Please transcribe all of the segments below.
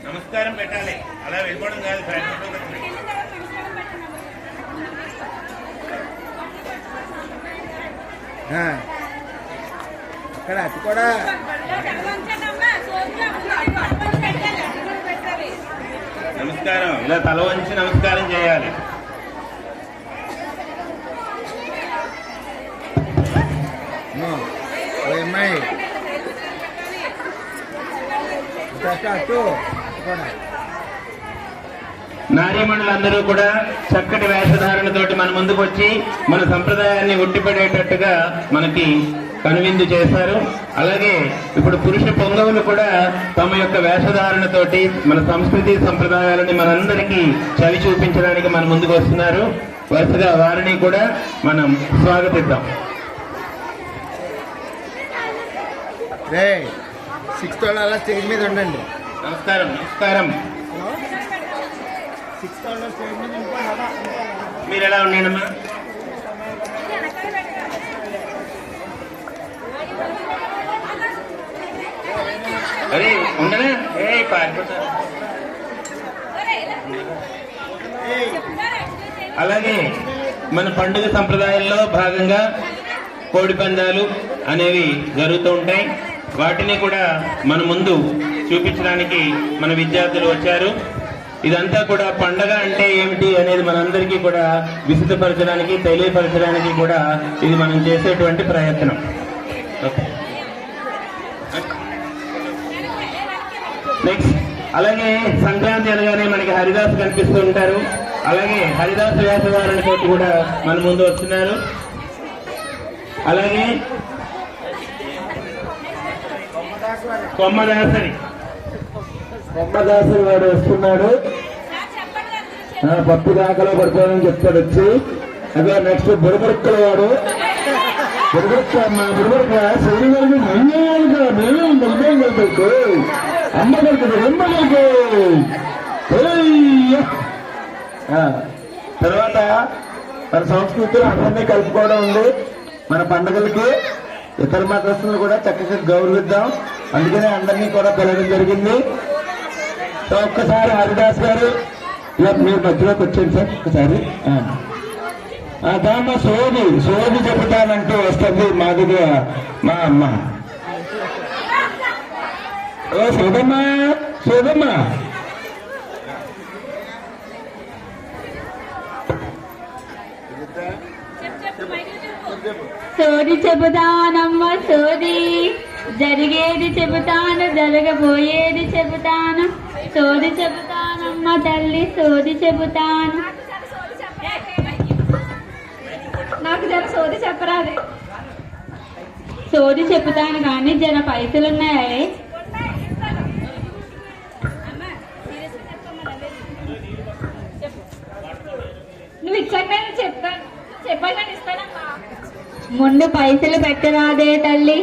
నమస్కారం పెట్టాలి, అలా వెళ్ళిపోవడం కాదు. అక్కడ అది కూడా నమస్కారం, ఇలా తల వంచి నమస్కారం చేయాలి. అమ్మాయి అటు నారీమణులందరూ కూడా చక్కటి వేషధారణతోటి మన ముందుకు వచ్చి మన సంప్రదాయాన్ని ఉట్టిపడేటట్టుగా మనకి కనువిందు చేశారు. అలాగే ఇప్పుడు పురుష పొంగవులు కూడా తమ యొక్క వేషధారణతోటి మన సంస్కృతి సంప్రదాయాలని మనందరికీ చవి చూపించడానికి మన ముందుకు వస్తున్నారు. వరుసగా వారిని కూడా మనం స్వాగతిద్దాం. 6th వాళ్ళు అలా స్టేజ్ మీద ఉండండి. నమస్కారం. నమస్కారం. 6th వాళ్ళు స్టేజ్ మీద మీరు ఎలా ఉన్నాడమ్మా? అరే ఉండనా? పారిపోతారు. అలాగే మన పండుగ సంప్రదాయాల్లో భాగంగా కోడి పందాలు అనేవి జరుగుతూ ఉంటాయి. వాటిని కూడా మన ముందు చూపించడానికి మన విద్యార్థులు వచ్చారు. ఇదంతా కూడా పండగ అంటే ఏమిటి అనేది మనందరికీ కూడా విశదపరచడానికి, తెలియపరచడానికి కూడా ఇది మనం చేసేటువంటి ప్రయత్నం. నెక్స్ట్, అలాగే సంక్రాంతి అనగానే మనకి హరిదాసు కనిపిస్తూ ఉంటారు. అలాగే హరిదాసు వేషధారణతో కూడా మన ముందు వస్తున్నారు. అలాగే కొమ్మదాసరి వాడు వస్తున్నాడు. పప్పు దాకలో పడుకోవాలని చెప్తాడు వచ్చి. అదే నెక్స్ట్ బుడబుడక్కల వాడు. బుడబుడక్క మా బుడబుడక్క శ్రీవారికి మంగళ మేమే కలిపేకు అమ్మ కలిపి రెమ్మ కలిపి. తర్వాత మన సంస్కృతిలో అందరినీ కలుపుకోవడం ఉంది. మన పండుగలకి ఇతర మతస్థులను కూడా చక్కగా గౌరవిద్దాం. అందుకనే అందరినీ కూడా పిలవడం జరిగింది. సో ఒక్కసారి హరిదాస్ గారు ఇలా మీరు మధ్యలోకి వచ్చేది సార్. ఒక్కసారి దాంట్లో సోది చెబుతానంటూ వస్తుంది మాదిగా మా అమ్మ. ఓ సోదమ్మా, సోదమ్మా. సోది చెబుతానమ్మ సోది, జరిగేది చెబుతాను, జరగబోయేది చెబుతాను. సోది చెబుతానమ్మ తల్లి, సోది చెబుతాను. నాకు జర సోది చెప్పరాదు. సోది చెబుతాను కానీ జర పైసలున్నాయే. నువ్వు ఇచ్చాక నేను చెప్పాను ఇస్తానమ్మా. ముందు పైసలు పెట్టరాదే తల్లి.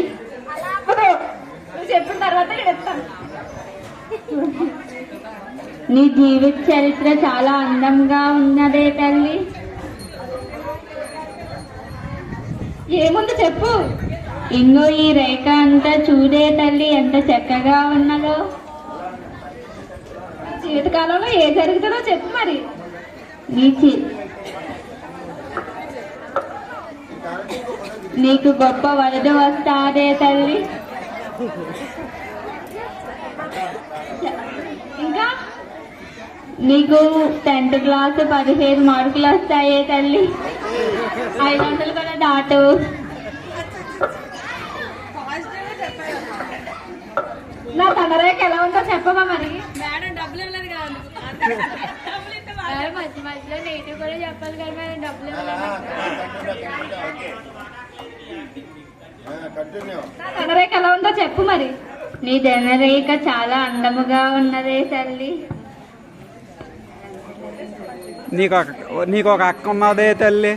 నువ్వు చెప్పిన తర్వాత నేను ఇస్తాను. నీ జీవిత చరిత్ర చాలా అందంగా ఉన్నదే తల్లి. ఏముంది చెప్పు. ఇంగో ఈ రేఖ అంతా చూడే తల్లి ఎంత చక్కగా ఉన్నదో. జీవితకాలంలో ఏ జరుగుతుందో చెప్పు మరి. నీకు గొప్ప వరద వస్తాదే తల్లి. ఇంకా నీకు 10th క్లాస్ 15 మార్కులు వస్తాయే తల్లి. 500 కూడా దాటు. నా తనరేఖ ఎలా ఉందో చెప్పమా మరి. మేడం డబ్బులు ఇవ్వలేదు కదా, మధ్య మధ్యలో నెగిటివ్ కూడా చెప్పాలి కదా మేడం. డబ్బులు నా తనరేఖ ఎలా ఉందో చెప్పు మరి. నీ జనరేఖ చాలా అందముగా ఉన్నదే తల్లి. నీకు ఒక అక్క ఉన్నదే తల్లి.